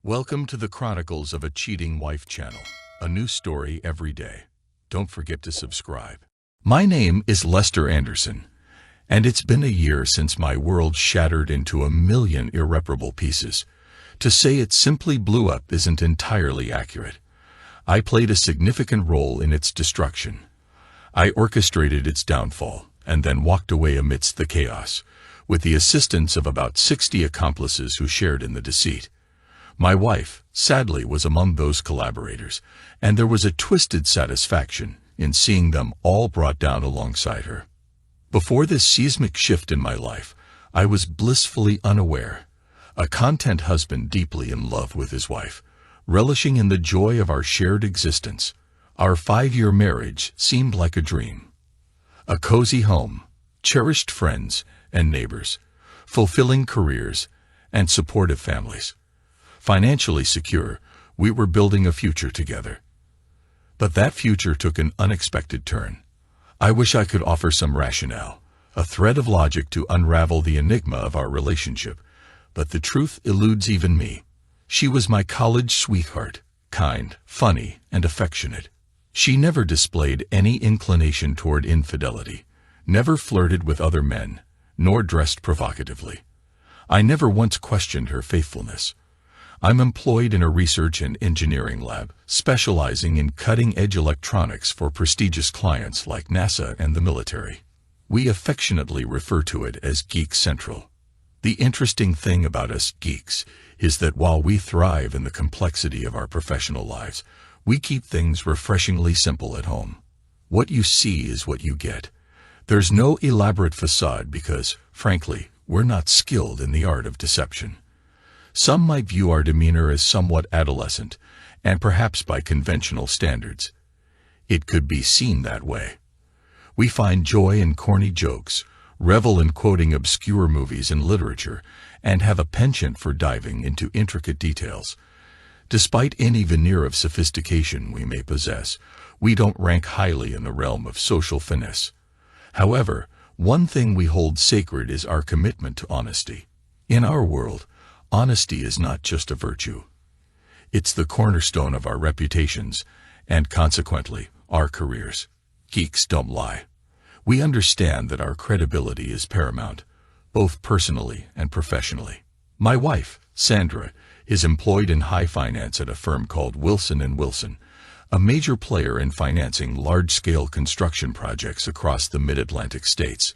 Welcome to the Chronicles of a Cheating Wife channel. A new story every day. Don't forget to subscribe. My name is Lester Anderson, and it's been a year since my world shattered into a million irreparable pieces. To say it simply blew up isn't entirely accurate. I played a significant role in its destruction. I orchestrated its downfall, and then walked away amidst the chaos, with the assistance of about 60 accomplices who shared in the deceit. My wife, sadly, was among those collaborators, and there was a twisted satisfaction in seeing them all brought down alongside her. Before this seismic shift in my life, I was blissfully unaware, a content husband deeply in love with his wife, relishing in the joy of our shared existence. Our 5-year marriage seemed like a dream. A cozy home, cherished friends and neighbors, fulfilling careers, and supportive families. Financially secure, we were building a future together. But that future took an unexpected turn. I wish I could offer some rationale, a thread of logic to unravel the enigma of our relationship, but the truth eludes even me. She was my college sweetheart, kind, funny, and affectionate. She never displayed any inclination toward infidelity, never flirted with other men, nor dressed provocatively. I never once questioned her faithfulness. I'm employed in a research and engineering lab, specializing in cutting-edge electronics for prestigious clients like NASA and the military. We affectionately refer to it as Geek Central. The interesting thing about us geeks is that while we thrive in the complexity of our professional lives, we keep things refreshingly simple at home. What you see is what you get. There's no elaborate facade because, frankly, we're not skilled in the art of deception. Some might view our demeanor as somewhat adolescent, and perhaps by conventional standards. It could be seen that way. We find joy in corny jokes, revel in quoting obscure movies and literature, and have a penchant for diving into intricate details. Despite any veneer of sophistication we may possess, we don't rank highly in the realm of social finesse. However, one thing we hold sacred is our commitment to honesty. In our world, honesty is not just a virtue. It's the cornerstone of our reputations, and consequently, our careers. Geeks don't lie. We understand that our credibility is paramount, both personally and professionally. My wife, Sandra, is employed in high finance at a firm called Wilson & Wilson, a major player in financing large-scale construction projects across the mid-Atlantic states.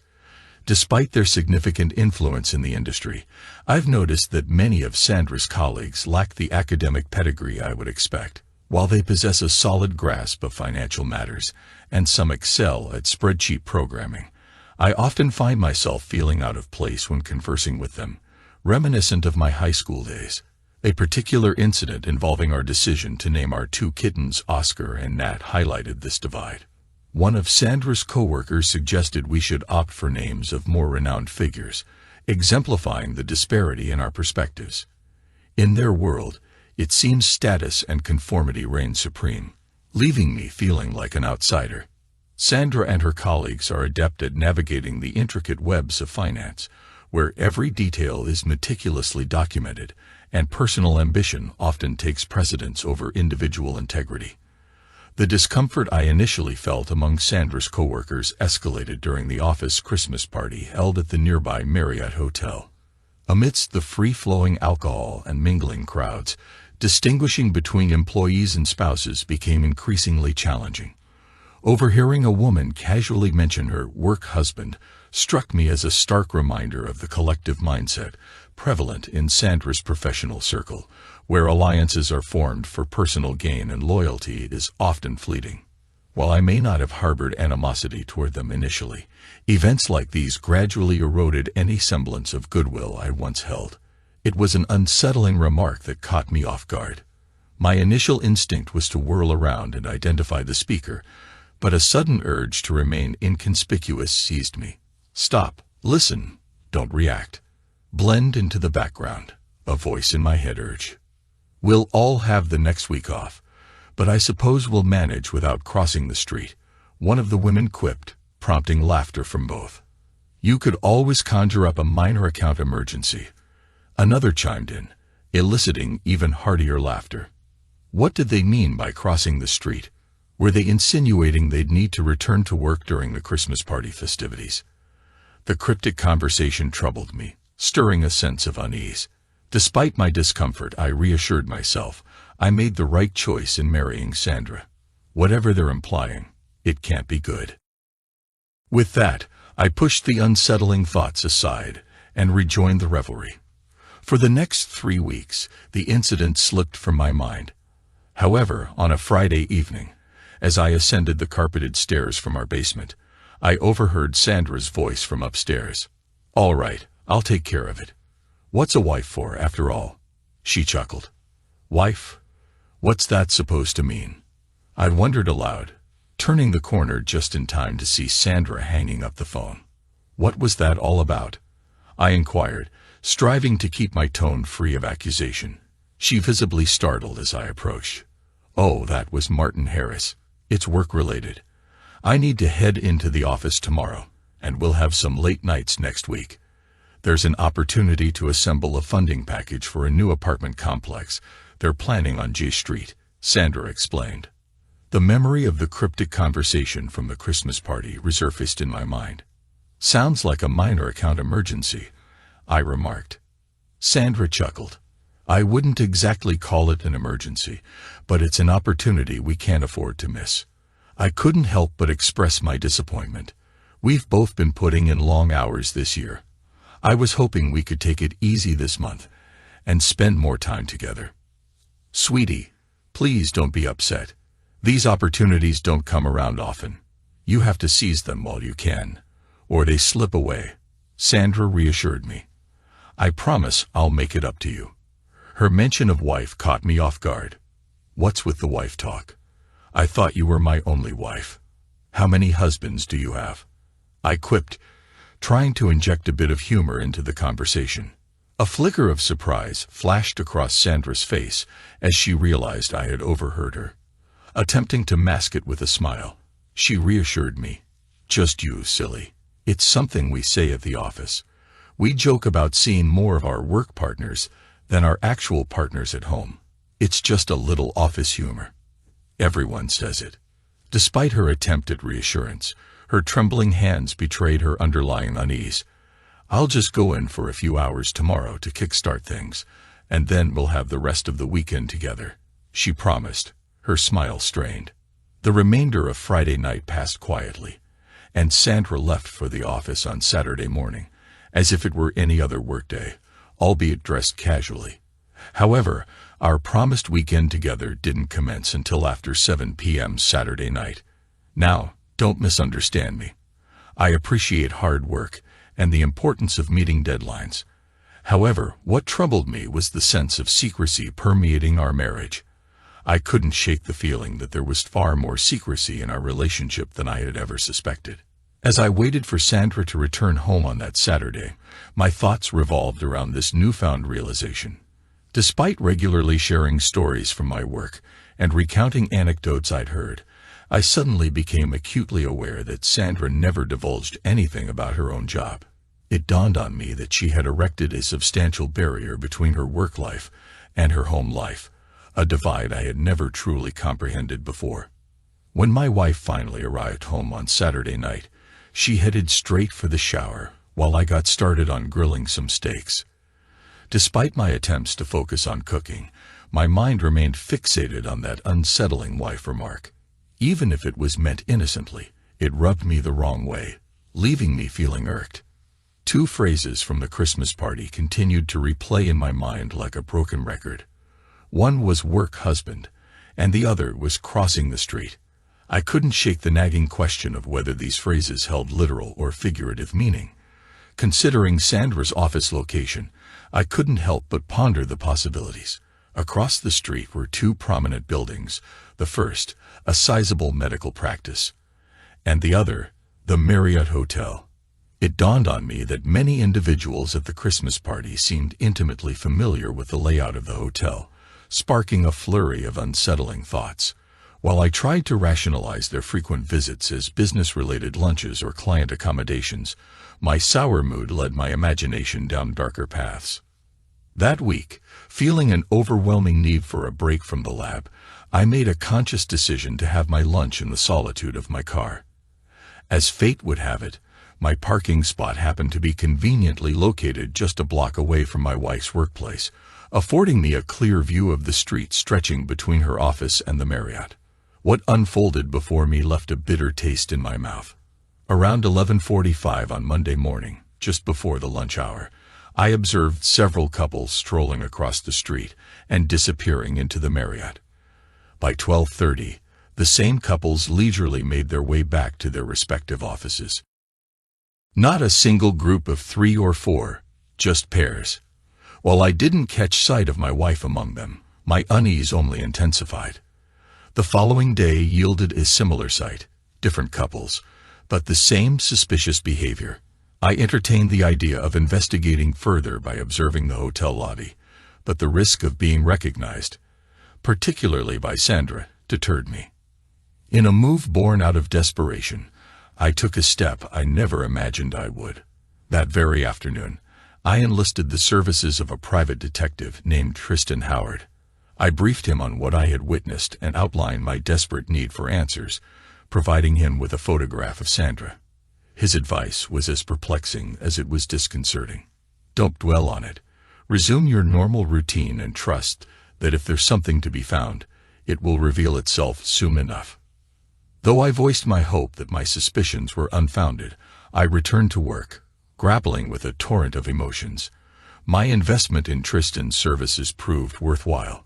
Despite their significant influence in the industry, I've noticed that many of Sandra's colleagues lack the academic pedigree I would expect. While they possess a solid grasp of financial matters, and some excel at spreadsheet programming, I often find myself feeling out of place when conversing with them, reminiscent of my high school days. A particular incident involving our decision to name our 2 kittens Oscar and Nat highlighted this divide. One of Sandra's coworkers suggested we should opt for names of more renowned figures, exemplifying the disparity in our perspectives. In their world, it seems status and conformity reign supreme, leaving me feeling like an outsider. Sandra and her colleagues are adept at navigating the intricate webs of finance, where every detail is meticulously documented, and personal ambition often takes precedence over individual integrity. The discomfort I initially felt among Sandra's coworkers escalated during the office Christmas party held at the nearby Marriott Hotel. Amidst the free-flowing alcohol and mingling crowds, distinguishing between employees and spouses became increasingly challenging. Overhearing a woman casually mention her work husband struck me as a stark reminder of the collective mindset prevalent in Sandra's professional circle, where alliances are formed for personal gain and loyalty is often fleeting. While I may not have harbored animosity toward them initially, events like these gradually eroded any semblance of goodwill I once held. It was an unsettling remark that caught me off guard. My initial instinct was to whirl around and identify the speaker, but a sudden urge to remain inconspicuous seized me. Stop, listen, don't react. Blend into the background, a voice in my head urged. We'll all have the next week off, but I suppose we'll manage without crossing the street, one of the women quipped, prompting laughter from both. You could always conjure up a minor account emergency. Another chimed in, eliciting even heartier laughter. What did they mean by crossing the street? Were they insinuating they'd need to return to work during the Christmas party festivities? The cryptic conversation troubled me, stirring a sense of unease. Despite my discomfort, I reassured myself I made the right choice in marrying Sandra. Whatever they're implying, it can't be good. With that, I pushed the unsettling thoughts aside and rejoined the revelry. For the next 3 weeks, the incident slipped from my mind. However, on a Friday evening, as I ascended the carpeted stairs from our basement, I overheard Sandra's voice from upstairs. "All right, I'll take care of it. What's a wife for, after all?" She chuckled. "Wife? What's that supposed to mean?" I wondered aloud, turning the corner just in time to see Sandra hanging up the phone. "What was that all about?" I inquired, striving to keep my tone free of accusation. She visibly startled as I approached. "Oh, that was Martin Harris. It's work-related. I need to head into the office tomorrow, and we'll have some late nights next week. There's an opportunity to assemble a funding package for a new apartment complex they're planning on J Street," Sandra explained. The memory of the cryptic conversation from the Christmas party resurfaced in my mind. "Sounds like a minor account emergency," I remarked. Sandra chuckled. "I wouldn't exactly call it an emergency, but it's an opportunity we can't afford to miss." I couldn't help but express my disappointment. We've both been putting in long hours this year. I was hoping we could take it easy this month and spend more time together. "Sweetie, please don't be upset. These opportunities don't come around often. You have to seize them while you can, or they slip away," Sandra reassured me. "I promise I'll make it up to you." Her mention of wife caught me off guard. "What's with the wife talk? I thought you were my only wife. How many husbands do you have?" I quipped, trying to inject a bit of humor into the conversation. A flicker of surprise flashed across Sandra's face as she realized I had overheard her. Attempting to mask it with a smile, she reassured me. "Just you, silly. It's something we say at the office. We joke about seeing more of our work partners than our actual partners at home. It's just a little office humor. Everyone says it." Despite her attempt at reassurance, her trembling hands betrayed her underlying unease. "I'll just go in for a few hours tomorrow to kickstart things, and then we'll have the rest of the weekend together," she promised, her smile strained. The remainder of Friday night passed quietly, and Sandra left for the office on Saturday morning, as if it were any other workday, albeit dressed casually. However, our promised weekend together didn't commence until after 7 p.m. Saturday night. Now, don't misunderstand me. I appreciate hard work and the importance of meeting deadlines. However, what troubled me was the sense of secrecy permeating our marriage. I couldn't shake the feeling that there was far more secrecy in our relationship than I had ever suspected. As I waited for Sandra to return home on that Saturday, my thoughts revolved around this newfound realization. Despite regularly sharing stories from my work and recounting anecdotes I'd heard, I suddenly became acutely aware that Sandra never divulged anything about her own job. It dawned on me that she had erected a substantial barrier between her work life and her home life, a divide I had never truly comprehended before. When my wife finally arrived home on Saturday night, she headed straight for the shower while I got started on grilling some steaks. Despite my attempts to focus on cooking, my mind remained fixated on that unsettling wife remark. Even if it was meant innocently, it rubbed me the wrong way, leaving me feeling irked. Two phrases from the Christmas party continued to replay in my mind like a broken record. One was work husband, and the other was crossing the street. I couldn't shake the nagging question of whether these phrases held literal or figurative meaning. Considering Sandra's office location, I couldn't help but ponder the possibilities. Across the street were two prominent buildings, the first, a sizable medical practice, and the other, the Marriott Hotel. It dawned on me that many individuals at the Christmas party seemed intimately familiar with the layout of the hotel, sparking a flurry of unsettling thoughts. While I tried to rationalize their frequent visits as business-related lunches or client accommodations, my sour mood led my imagination down darker paths. That week, feeling an overwhelming need for a break from the lab, I made a conscious decision to have my lunch in the solitude of my car. As fate would have it, my parking spot happened to be conveniently located just a block away from my wife's workplace, affording me a clear view of the street stretching between her office and the Marriott. What unfolded before me left a bitter taste in my mouth. Around 11:45 on Monday morning, just before the lunch hour, I observed several couples strolling across the street and disappearing into the Marriott. By 12:30, the same couples leisurely made their way back to their respective offices. Not a single group of 3 or 4, just pairs. While I didn't catch sight of my wife among them, my unease only intensified. The following day yielded a similar sight, different couples, but the same suspicious behavior. I entertained the idea of investigating further by observing the hotel lobby, but the risk of being recognized, particularly by Sandra, deterred me. In a move born out of desperation, I took a step I never imagined I would. That very afternoon, I enlisted the services of a private detective named Tristan Howard. I briefed him on what I had witnessed and outlined my desperate need for answers, providing him with a photograph of Sandra. His advice was as perplexing as it was disconcerting. Don't dwell on it. Resume your normal routine and trust that if there's something to be found, it will reveal itself soon enough. Though I voiced my hope that my suspicions were unfounded, I returned to work, grappling with a torrent of emotions. My investment in Tristan's services proved worthwhile.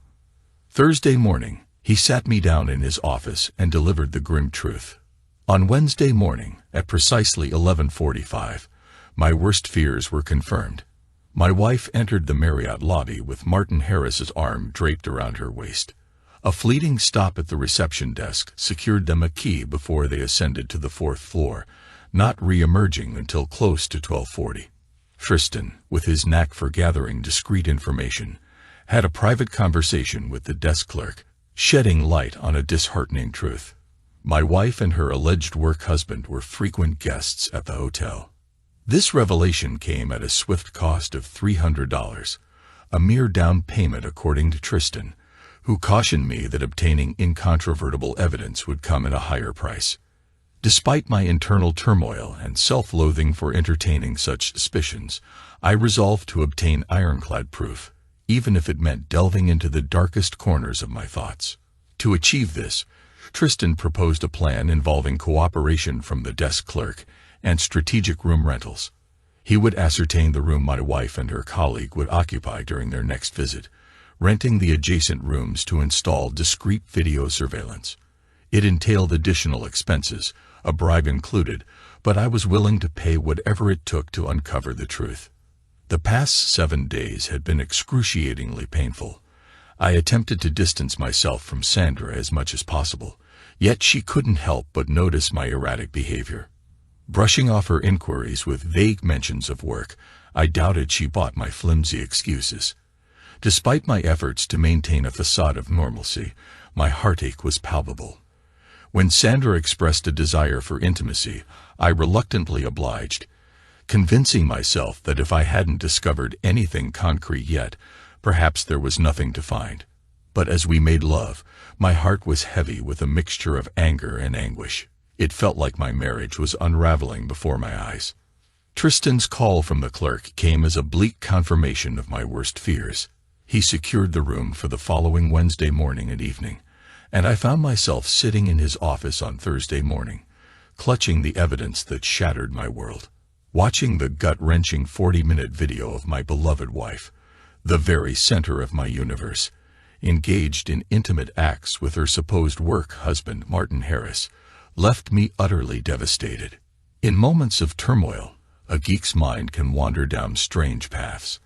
Thursday morning, he sat me down in his office and delivered the grim truth. On Wednesday morning, at precisely 11:45, my worst fears were confirmed. My wife entered the Marriott lobby with Martin Harris's arm draped around her waist. A fleeting stop at the reception desk secured them a key before they ascended to the 4th floor, not re-emerging until close to 12:40. Tristan, with his knack for gathering discreet information, had a private conversation with the desk clerk, shedding light on a disheartening truth. My wife and her alleged work husband were frequent guests at the hotel. This revelation came at a swift cost of $300, a mere down payment according to Tristan, who cautioned me that obtaining incontrovertible evidence would come at a higher price. Despite my internal turmoil and self-loathing for entertaining such suspicions, I resolved to obtain ironclad proof, even if it meant delving into the darkest corners of my thoughts. To achieve this, Tristan proposed a plan involving cooperation from the desk clerk and strategic room rentals. He would ascertain the room my wife and her colleague would occupy during their next visit, renting the adjacent rooms to install discreet video surveillance. It entailed additional expenses, a bribe included, but I was willing to pay whatever it took to uncover the truth. The past 7 days had been excruciatingly painful. I attempted to distance myself from Sandra as much as possible, yet she couldn't help but notice my erratic behavior. Brushing off her inquiries with vague mentions of work, I doubted she bought my flimsy excuses. Despite my efforts to maintain a facade of normalcy, my heartache was palpable. When Sandra expressed a desire for intimacy, I reluctantly obliged, convincing myself that if I hadn't discovered anything concrete yet, perhaps there was nothing to find. But as we made love, my heart was heavy with a mixture of anger and anguish. It felt like my marriage was unraveling before my eyes. Tristan's call from the clerk came as a bleak confirmation of my worst fears. He secured the room for the following Wednesday morning and evening, and I found myself sitting in his office on Thursday morning, clutching the evidence that shattered my world, watching the gut-wrenching 40-minute video of my beloved wife, the very center of my universe, engaged in intimate acts with her supposed work husband, Martin Harris, left me utterly devastated. In moments of turmoil, a geek's mind can wander down strange paths.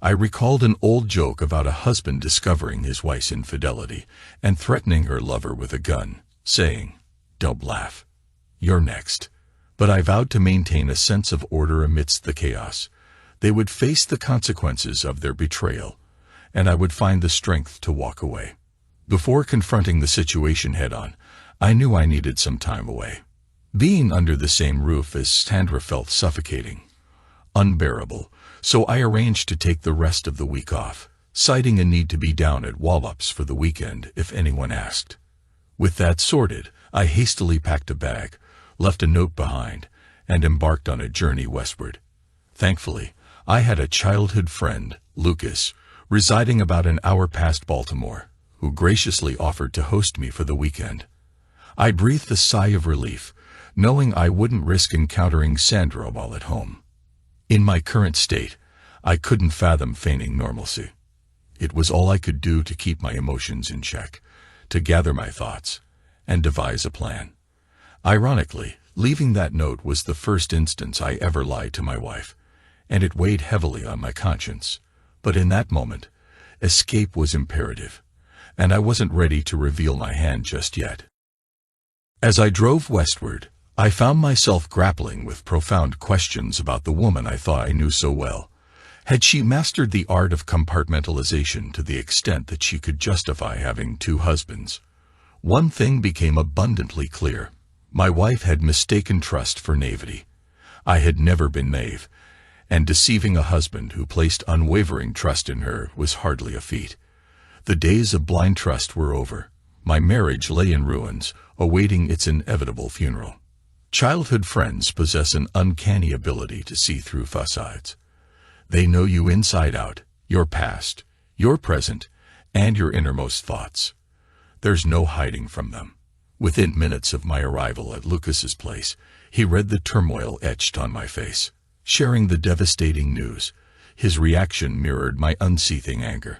I recalled an old joke about a husband discovering his wife's infidelity and threatening her lover with a gun, saying, "Don't laugh. You're next." But I vowed to maintain a sense of order amidst the chaos. They would face the consequences of their betrayal, and I would find the strength to walk away. Before confronting the situation head-on, I knew I needed some time away. Being under the same roof as Sandra felt suffocating, unbearable, so I arranged to take the rest of the week off, citing a need to be down at Wallops for the weekend if anyone asked. With that sorted, I hastily packed a bag, left a note behind, and embarked on a journey westward. Thankfully, I had a childhood friend, Lucas, residing about an hour past Baltimore, who graciously offered to host me for the weekend. I breathed a sigh of relief, knowing I wouldn't risk encountering Sandra while at home. In my current state, I couldn't fathom feigning normalcy. It was all I could do to keep my emotions in check, to gather my thoughts, and devise a plan. Ironically, leaving that note was the first instance I ever lied to my wife, and it weighed heavily on my conscience. But in that moment, escape was imperative, and I wasn't ready to reveal my hand just yet. As I drove westward, I found myself grappling with profound questions about the woman I thought I knew so well. Had she mastered the art of compartmentalization to the extent that she could justify having two husbands? One thing became abundantly clear. My wife had mistaken trust for naivety. I had never been naive, and deceiving a husband who placed unwavering trust in her was hardly a feat. The days of blind trust were over. My marriage lay in ruins, awaiting its inevitable funeral. Childhood friends possess an uncanny ability to see through facades. They know you inside out, your past, your present, and your innermost thoughts. There's no hiding from them. Within minutes of my arrival at Lucas's place, he read the turmoil etched on my face. Sharing the devastating news, his reaction mirrored my unseething anger.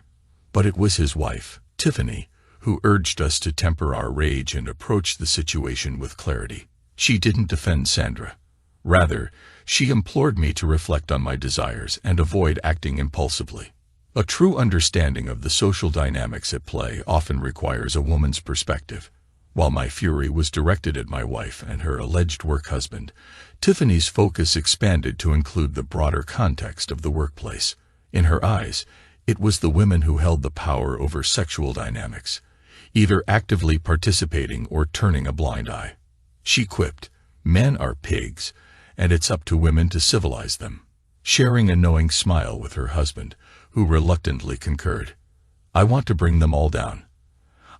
But it was his wife, Tiffany, who urged us to temper our rage and approach the situation with clarity. She didn't defend Sandra. Rather, she implored me to reflect on my desires and avoid acting impulsively. A true understanding of the social dynamics at play often requires a woman's perspective. While my fury was directed at my wife and her alleged work husband, Tiffany's focus expanded to include the broader context of the workplace. In her eyes, it was the women who held the power over sexual dynamics, either actively participating or turning a blind eye. She quipped, "Men are pigs, and it's up to women to civilize them," sharing a knowing smile with her husband, who reluctantly concurred. "I want to bring them all down.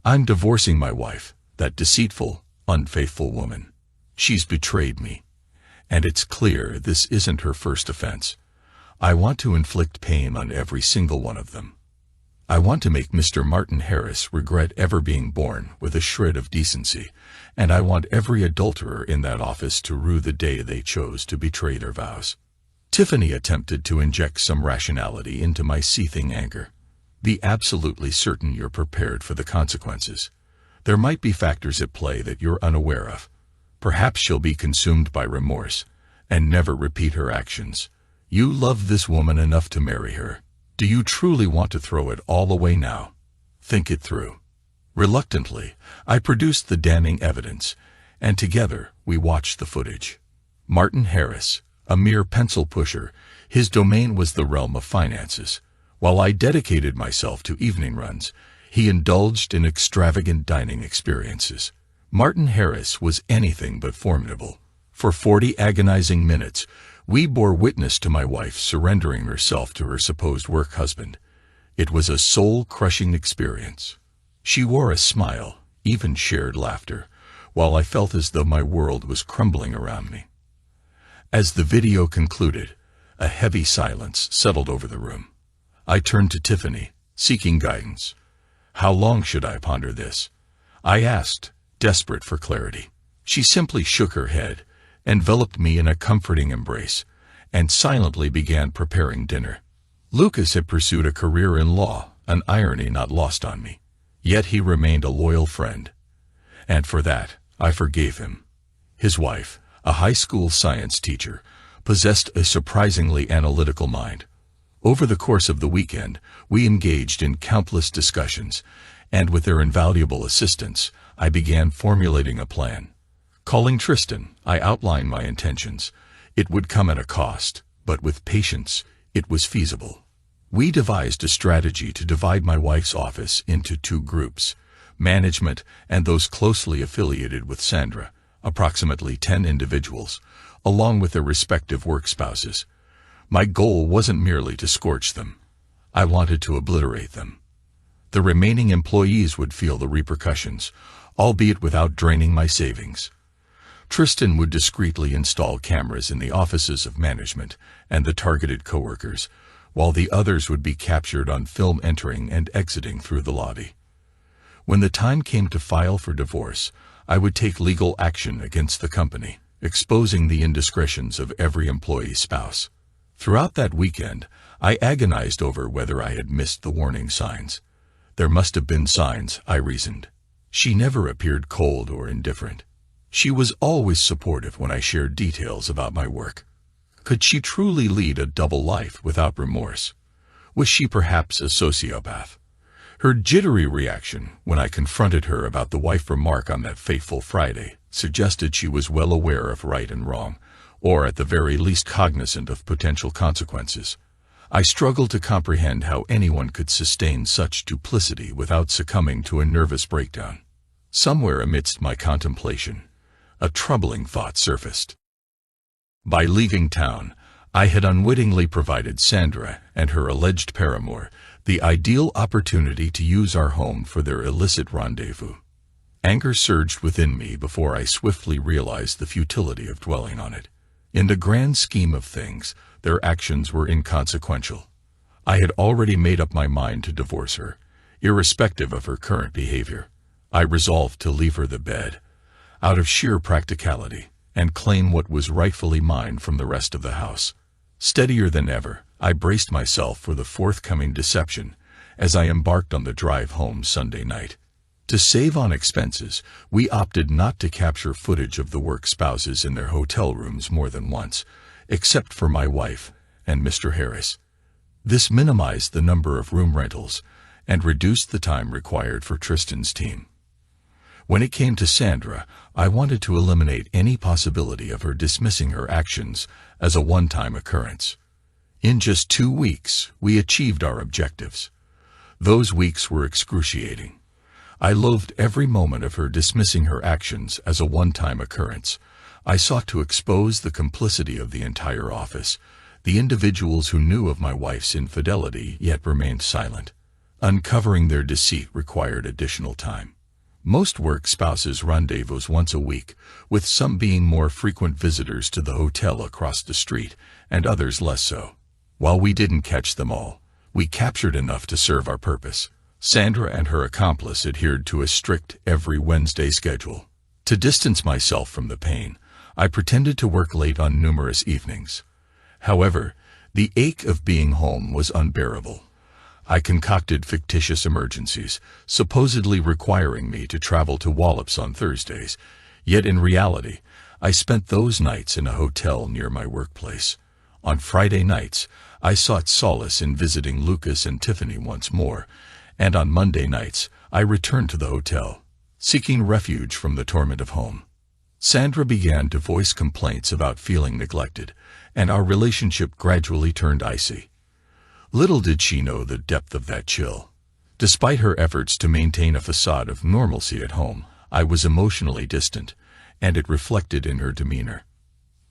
I'm divorcing my wife, that deceitful, unfaithful woman. She's betrayed me. And it's clear this isn't her first offense. I want to inflict pain on every single one of them. I want to make Mr. Martin Harris regret ever being born with a shred of decency, and I want every adulterer in that office to rue the day they chose to betray their vows." Tiffany attempted to inject some rationality into my seething anger. "Be absolutely certain you're prepared for the consequences. There might be factors at play that you're unaware of. Perhaps she'll be consumed by remorse and never repeat her actions. You love this woman enough to marry her. Do you truly want to throw it all away now? Think it through." Reluctantly, I produced the damning evidence, and together we watched the footage. Martin Harris, a mere pencil pusher, his domain was the realm of finances. While I dedicated myself to evening runs, he indulged in extravagant dining experiences. Martin Harris was anything but formidable. For 40 agonizing minutes, we bore witness to my wife surrendering herself to her supposed work husband. It was a soul-crushing experience. She wore a smile, even shared laughter, while I felt as though my world was crumbling around me. As the video concluded, a heavy silence settled over the room. I turned to Tiffany, seeking guidance. "How long should I ponder this?" I asked, desperate for clarity. She simply shook her head, enveloped me in a comforting embrace, and silently began preparing dinner. Lucas had pursued a career in law, an irony not lost on me. Yet he remained a loyal friend, and for that, I forgave him. His wife, a high school science teacher, possessed a surprisingly analytical mind. Over the course of the weekend, we engaged in countless discussions, and with their invaluable assistance, I began formulating a plan. Calling Tristan, I outlined my intentions. It would come at a cost, but with patience, it was feasible. We devised a strategy to divide my wife's office into two groups, management and those closely affiliated with Sandra, approximately 10 individuals, along with their respective work spouses. My goal wasn't merely to scorch them. I wanted to obliterate them. The remaining employees would feel the repercussions, albeit without draining my savings. Tristan would discreetly install cameras in the offices of management and the targeted coworkers, while the others would be captured on film entering and exiting through the lobby. When the time came to file for divorce, I would take legal action against the company, exposing the indiscretions of every employee's spouse. Throughout that weekend, I agonized over whether I had missed the warning signs. There must have been signs, I reasoned. She never appeared cold or indifferent. She was always supportive when I shared details about my work. Could she truly lead a double life without remorse? Was she perhaps a sociopath? Her jittery reaction when I confronted her about the wife remark on that fateful Friday suggested she was well aware of right and wrong, or at the very least cognizant of potential consequences. I struggled to comprehend how anyone could sustain such duplicity without succumbing to a nervous breakdown. Somewhere amidst my contemplation, a troubling thought surfaced. By leaving town, I had unwittingly provided Sandra and her alleged paramour the ideal opportunity to use our home for their illicit rendezvous. Anger surged within me before I swiftly realized the futility of dwelling on it. In the grand scheme of things, their actions were inconsequential. I had already made up my mind to divorce her, irrespective of her current behavior. I resolved to leave her the bed, out of sheer practicality, and claim what was rightfully mine from the rest of the house. Steadier than ever, I braced myself for the forthcoming deception as I embarked on the drive home Sunday night. To save on expenses, we opted not to capture footage of the work spouses in their hotel rooms more than once, except for my wife and Mr. Harris. This minimized the number of room rentals and reduced the time required for Tristan's team. When it came to Sandra, I wanted to eliminate any possibility of her dismissing her actions as a one-time occurrence. In just 2 weeks, we achieved our objectives. Those weeks were excruciating. I loathed every moment of her dismissing her actions as a one-time occurrence. I sought to expose the complicity of the entire office, the individuals who knew of my wife's infidelity yet remained silent. Uncovering their deceit required additional time. Most work spouses rendezvous once a week, with some being more frequent visitors to the hotel across the street, and others less so. While we didn't catch them all, we captured enough to serve our purpose. Sandra and her accomplice adhered to a strict every Wednesday schedule. To distance myself from the pain, I pretended to work late on numerous evenings. However, the ache of being home was unbearable. I concocted fictitious emergencies, supposedly requiring me to travel to Wallops on Thursdays, yet in reality, I spent those nights in a hotel near my workplace. On Friday nights, I sought solace in visiting Lucas and Tiffany once more, and on Monday nights, I returned to the hotel, seeking refuge from the torment of home. Sandra began to voice complaints about feeling neglected, and our relationship gradually turned icy. Little did she know the depth of that chill. Despite her efforts to maintain a facade of normalcy at home, I was emotionally distant, and it reflected in her demeanor.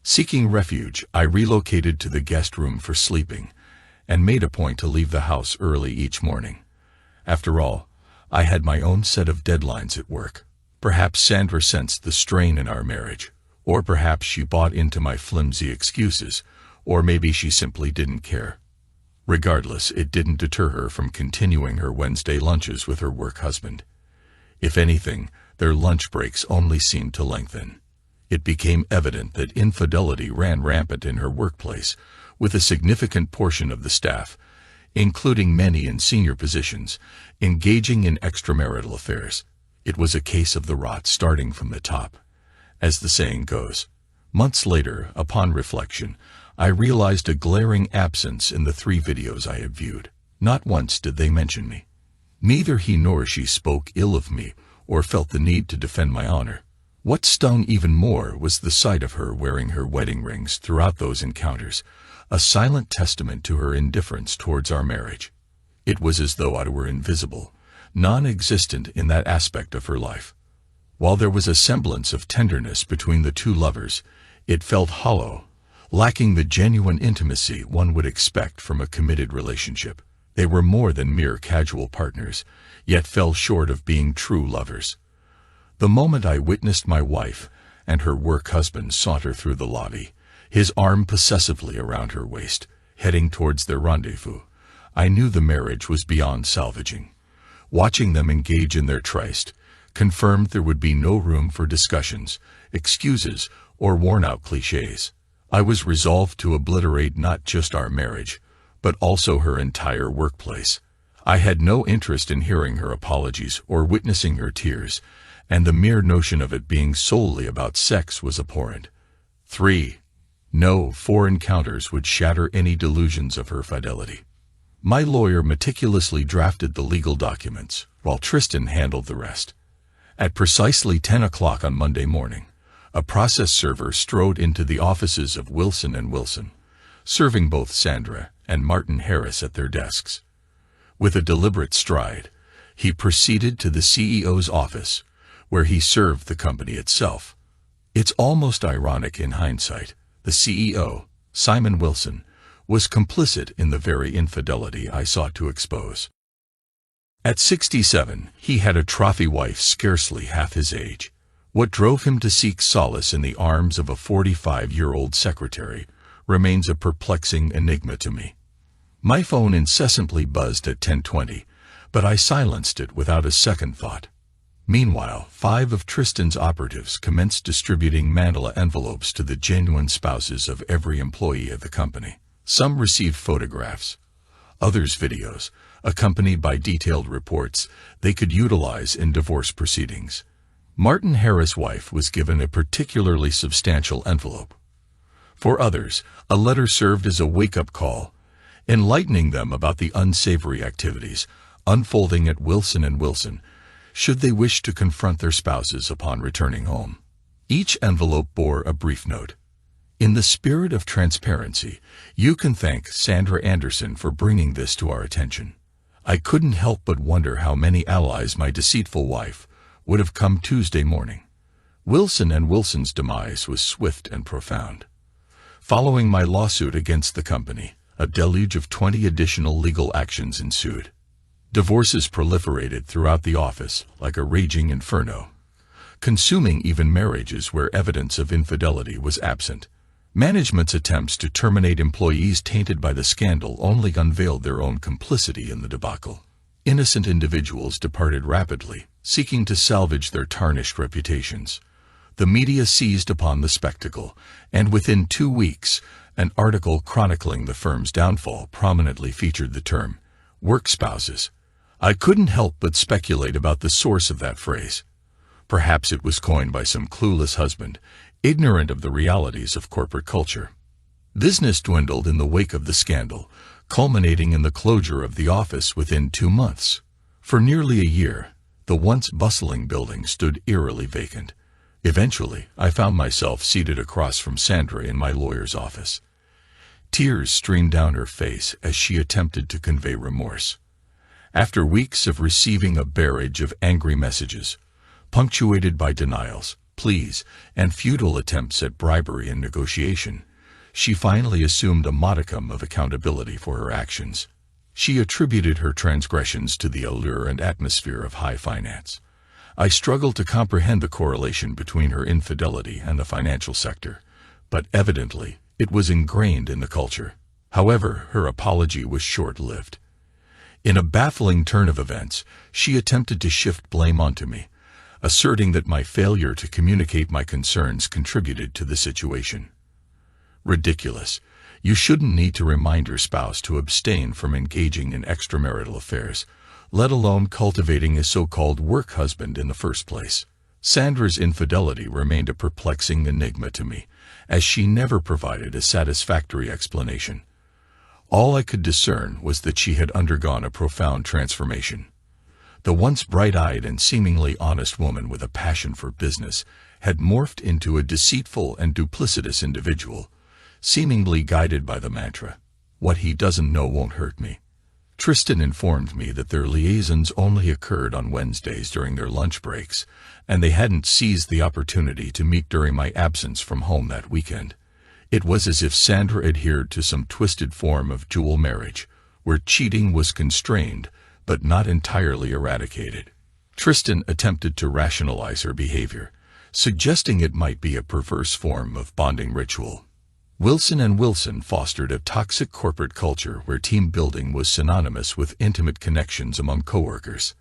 Seeking refuge, I relocated to the guest room for sleeping, and made a point to leave the house early each morning. After all, I had my own set of deadlines at work. Perhaps Sandra sensed the strain in our marriage, or perhaps she bought into my flimsy excuses, or maybe she simply didn't care. Regardless, it didn't deter her from continuing her Wednesday lunches with her work husband. If anything, their lunch breaks only seemed to lengthen. It became evident that infidelity ran rampant in her workplace, with a significant portion of the staff, including many in senior positions, engaging in extramarital affairs. It was a case of the rot starting from the top. As the saying goes, months later, upon reflection, I realized a glaring absence in the 3 videos I had viewed. Not once did they mention me. Neither he nor she spoke ill of me or felt the need to defend my honor. What stung even more was the sight of her wearing her wedding rings throughout those encounters, a silent testament to her indifference towards our marriage. It was as though I were invisible, non-existent in that aspect of her life. While there was a semblance of tenderness between the two lovers, it felt hollow, lacking the genuine intimacy one would expect from a committed relationship. They were more than mere casual partners, yet fell short of being true lovers. The moment I witnessed my wife and her work husband saunter through the lobby, his arm possessively around her waist, heading towards their rendezvous, I knew the marriage was beyond salvaging. Watching them engage in their tryst confirmed there would be no room for discussions, excuses, or worn-out cliches. I was resolved to obliterate not just our marriage, but also her entire workplace. I had no interest in hearing her apologies or witnessing her tears, and the mere notion of it being solely about sex was abhorrent. 3. No 4 encounters would shatter any delusions of her fidelity. My lawyer meticulously drafted the legal documents, while Tristan handled the rest. At precisely 10 o'clock on Monday morning, a process server strode into the offices of Wilson & Wilson, serving both Sandra and Martin Harris at their desks. With a deliberate stride, he proceeded to the CEO's office, where he served the company itself. It's almost ironic in hindsight. The CEO, Simon Wilson, was complicit in the very infidelity I sought to expose. At 67, he had a trophy wife scarcely half his age. What drove him to seek solace in the arms of a 45-year-old secretary remains a perplexing enigma to me. My phone incessantly buzzed at 10:20, but I silenced it without a second thought. Meanwhile, 5 of Tristan's operatives commenced distributing manila envelopes to the genuine spouses of every employee of the company. Some received photographs, others videos, accompanied by detailed reports they could utilize in divorce proceedings. Martin Harris' wife was given a particularly substantial envelope. For others, a letter served as a wake-up call, enlightening them about the unsavory activities unfolding at Wilson & Wilson, should they wish to confront their spouses upon returning home. Each envelope bore a brief note. In the spirit of transparency, you can thank Sandra Anderson for bringing this to our attention. I couldn't help but wonder how many allies my deceitful wife would have come Tuesday morning. Wilson & Wilson's demise was swift and profound. Following my lawsuit against the company, a deluge of 20 additional legal actions ensued. Divorces proliferated throughout the office like a raging inferno, consuming even marriages where evidence of infidelity was absent. Management's attempts to terminate employees tainted by the scandal only unveiled their own complicity in the debacle. Innocent individuals departed rapidly, seeking to salvage their tarnished reputations. The media seized upon the spectacle, and within 2 weeks, an article chronicling the firm's downfall prominently featured the term, work spouses. I couldn't help but speculate about the source of that phrase. Perhaps it was coined by some clueless husband, ignorant of the realities of corporate culture. Business dwindled in the wake of the scandal, culminating in the closure of the office within 2 months. For nearly a year, the once bustling building stood eerily vacant. Eventually, I found myself seated across from Sandra in my lawyer's office. Tears streamed down her face as she attempted to convey remorse. After weeks of receiving a barrage of angry messages, punctuated by denials, pleas, and futile attempts at bribery and negotiation, she finally assumed a modicum of accountability for her actions. She attributed her transgressions to the allure and atmosphere of high finance. I struggled to comprehend the correlation between her infidelity and the financial sector, but evidently it was ingrained in the culture. However, her apology was short-lived. In a baffling turn of events, she attempted to shift blame onto me, asserting that my failure to communicate my concerns contributed to the situation. Ridiculous. You shouldn't need to remind your spouse to abstain from engaging in extramarital affairs, let alone cultivating a so-called work husband in the first place. Sandra's infidelity remained a perplexing enigma to me, as she never provided a satisfactory explanation. All I could discern was that she had undergone a profound transformation. The once bright-eyed and seemingly honest woman with a passion for business had morphed into a deceitful and duplicitous individual, seemingly guided by the mantra, "What he doesn't know won't hurt me." Tristan informed me that their liaisons only occurred on Wednesdays during their lunch breaks, and they hadn't seized the opportunity to meet during my absence from home that weekend. It was as if Sandra adhered to some twisted form of dual marriage, where cheating was constrained but not entirely eradicated. Tristan attempted to rationalize her behavior, suggesting it might be a perverse form of bonding ritual. Wilson and Wilson fostered a toxic corporate culture where team building was synonymous with intimate connections among coworkers.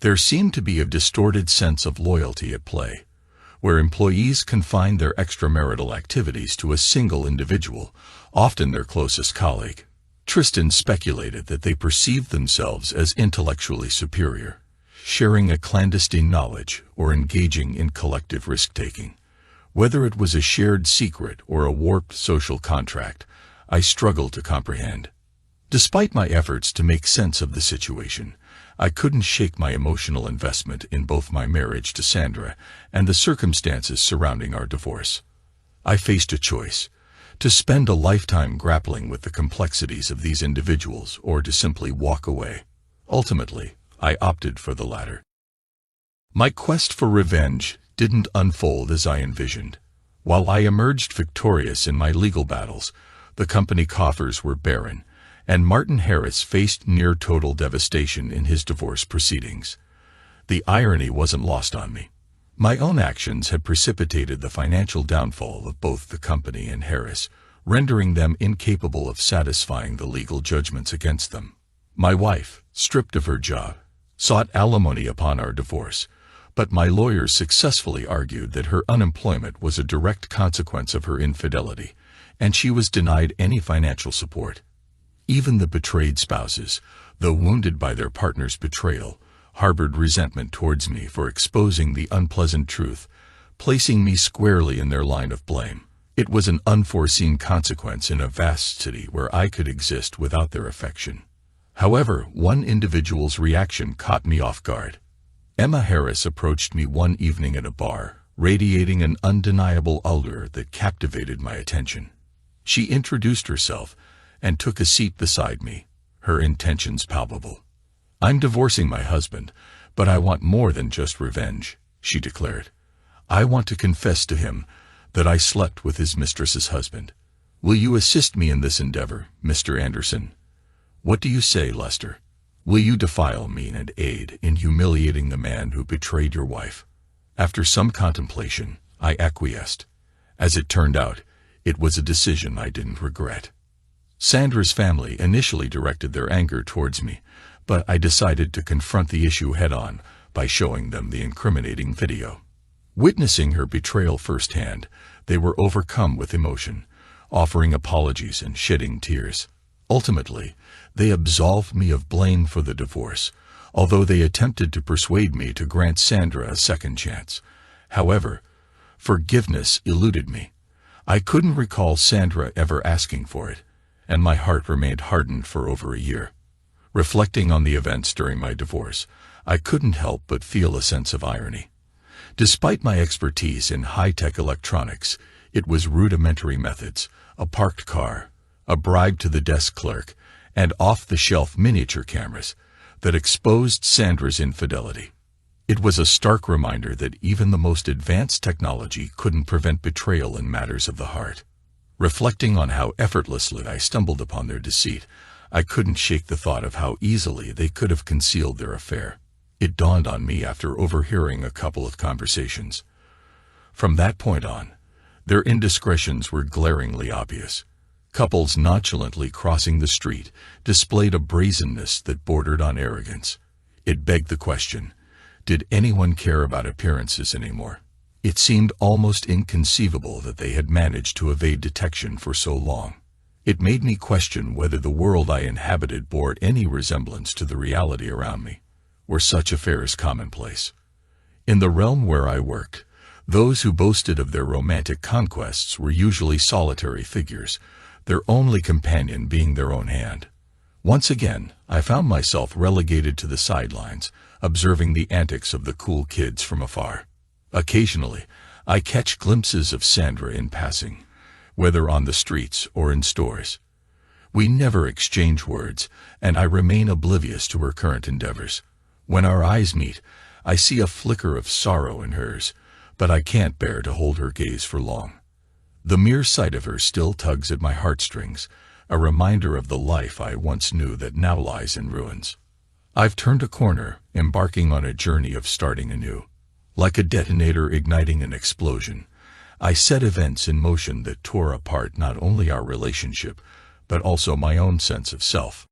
There seemed to be a distorted sense of loyalty at play, where employees confined their extramarital activities to a single individual, often their closest colleague. Tristan speculated that they perceived themselves as intellectually superior, sharing a clandestine knowledge or engaging in collective risk-taking. Whether it was a shared secret or a warped social contract, I struggled to comprehend. Despite my efforts to make sense of the situation, I couldn't shake my emotional investment in both my marriage to Sandra and the circumstances surrounding our divorce. I faced a choice: to spend a lifetime grappling with the complexities of these individuals or to simply walk away. Ultimately, I opted for the latter. My quest for revenge didn't unfold as I envisioned. While I emerged victorious in my legal battles, the company coffers were barren, and Martin Harris faced near-total devastation in his divorce proceedings. The irony wasn't lost on me. My own actions had precipitated the financial downfall of both the company and Harris, rendering them incapable of satisfying the legal judgments against them. My wife, stripped of her job, sought alimony upon our divorce, but my lawyers successfully argued that her unemployment was a direct consequence of her infidelity, and she was denied any financial support. Even the betrayed spouses, though wounded by their partner's betrayal, harbored resentment towards me for exposing the unpleasant truth, placing me squarely in their line of blame. It was an unforeseen consequence in a vast city where I could exist without their affection. However, one individual's reaction caught me off guard. Emma Harris approached me one evening at a bar, radiating an undeniable allure that captivated my attention. She introduced herself and took a seat beside me, her intentions palpable. "I'm divorcing my husband, but I want more than just revenge," she declared. "I want to confess to him that I slept with his mistress's husband. Will you assist me in this endeavor, Mr. Anderson? What do you say, Lester? Will you defile me and aid in humiliating the man who betrayed your wife?" After some contemplation, I acquiesced. As it turned out, it was a decision I didn't regret. Sandra's family initially directed their anger towards me, but I decided to confront the issue head-on by showing them the incriminating video. Witnessing her betrayal firsthand, they were overcome with emotion, offering apologies and shedding tears. Ultimately, they absolved me of blame for the divorce, although they attempted to persuade me to grant Sandra a second chance. However, forgiveness eluded me. I couldn't recall Sandra ever asking for it, and my heart remained hardened for over a year. Reflecting on the events during my divorce, I couldn't help but feel a sense of irony. Despite my expertise in high-tech electronics, it was rudimentary methods, a parked car, a bribe to the desk clerk, and off-the-shelf miniature cameras that exposed Sandra's infidelity. It was a stark reminder that even the most advanced technology couldn't prevent betrayal in matters of the heart. Reflecting on how effortlessly I stumbled upon their deceit, I couldn't shake the thought of how easily they could have concealed their affair. It dawned on me after overhearing a couple of conversations. From that point on, their indiscretions were glaringly obvious. Couples nonchalantly crossing the street displayed a brazenness that bordered on arrogance. It begged the question, did anyone care about appearances anymore? It seemed almost inconceivable that they had managed to evade detection for so long. It made me question whether the world I inhabited bore any resemblance to the reality around me, where such affairs commonplace. In the realm where I worked, those who boasted of their romantic conquests were usually solitary figures, their only companion being their own hand. Once again, I found myself relegated to the sidelines, observing the antics of the cool kids from afar. Occasionally, I catch glimpses of Sandra in passing, whether on the streets or in stores. We never exchange words, and I remain oblivious to her current endeavors. When our eyes meet, I see a flicker of sorrow in hers, but I can't bear to hold her gaze for long. The mere sight of her still tugs at my heartstrings, a reminder of the life I once knew that now lies in ruins. I've turned a corner, embarking on a journey of starting anew. Like a detonator igniting an explosion, I set events in motion that tore apart not only our relationship, but also my own sense of self.